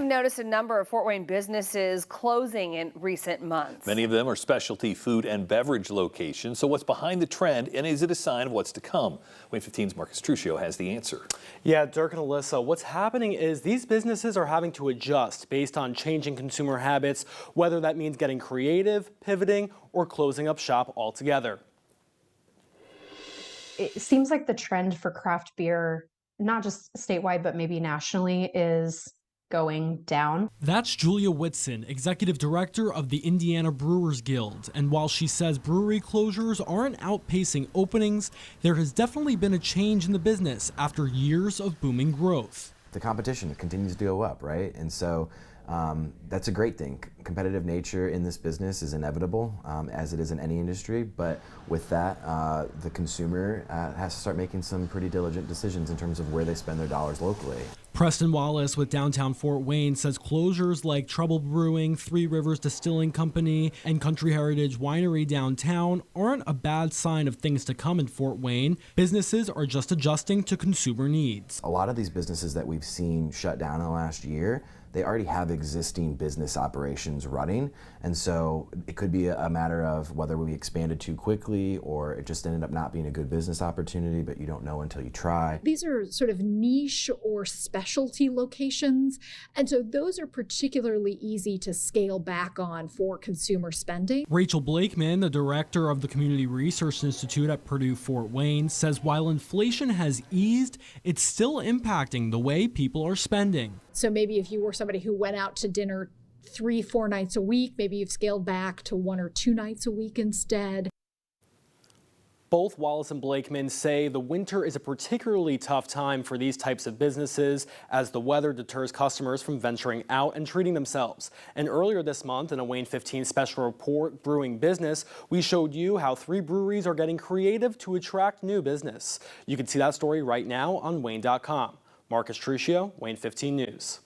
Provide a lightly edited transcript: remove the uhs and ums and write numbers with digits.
have noticed a number of Fort Wayne businesses closing in recent months. Many of them are specialty food and beverage locations. So what's behind the trend, and is it a sign of what's to come? Wayne 15's Marcus Truccio has the answer. Yeah, Dirk and Alyssa, what's happening is these businesses are having to adjust based on changing consumer habits, whether that means getting creative, pivoting, or closing up shop altogether. It seems like the trend for craft beer, not just statewide, but maybe nationally, is going down. That's Julia Whitson, executive director of the Indiana Brewers Guild. And while she says brewery closures aren't outpacing openings, there has definitely been a change in the business after years of booming growth. The competition continues to go up, right? And so that's a great thing. Competitive nature in this business is inevitable, as it is in any industry, but with that, the consumer has to start making some pretty diligent decisions in terms of where they spend their dollars locally. Preston Wallace with downtown Fort Wayne says closures like Trouble Brewing, Three Rivers Distilling Company, and Country Heritage Winery downtown aren't a bad sign of things to come in Fort Wayne. Businesses are just adjusting to consumer needs. A lot of these businesses that we've seen shut down in the last year, they already have existing business operations running, and so it could be a matter of whether we expanded too quickly or it just ended up not being a good business opportunity, but you don't know until you try. These are sort of niche or specialty locations, and so those are particularly easy to scale back on for consumer spending. Rachel Blakeman, the director of the Community Research Institute at Purdue Fort Wayne, says while inflation has eased, it's still impacting the way people are spending. So maybe if you were somebody who went out to dinner 3-4 nights a week, maybe you've scaled back to 1 or 2 nights a week instead. Both Wallace and Blakeman say the winter is a particularly tough time for these types of businesses as the weather deters customers from venturing out and treating themselves. And earlier this month in a Wayne 15 special report, Brewing Business, we showed you how 3 breweries are getting creative to attract new business. You can see that story right now on Wayne.com. Marcus Truccio, Wayne 15 News.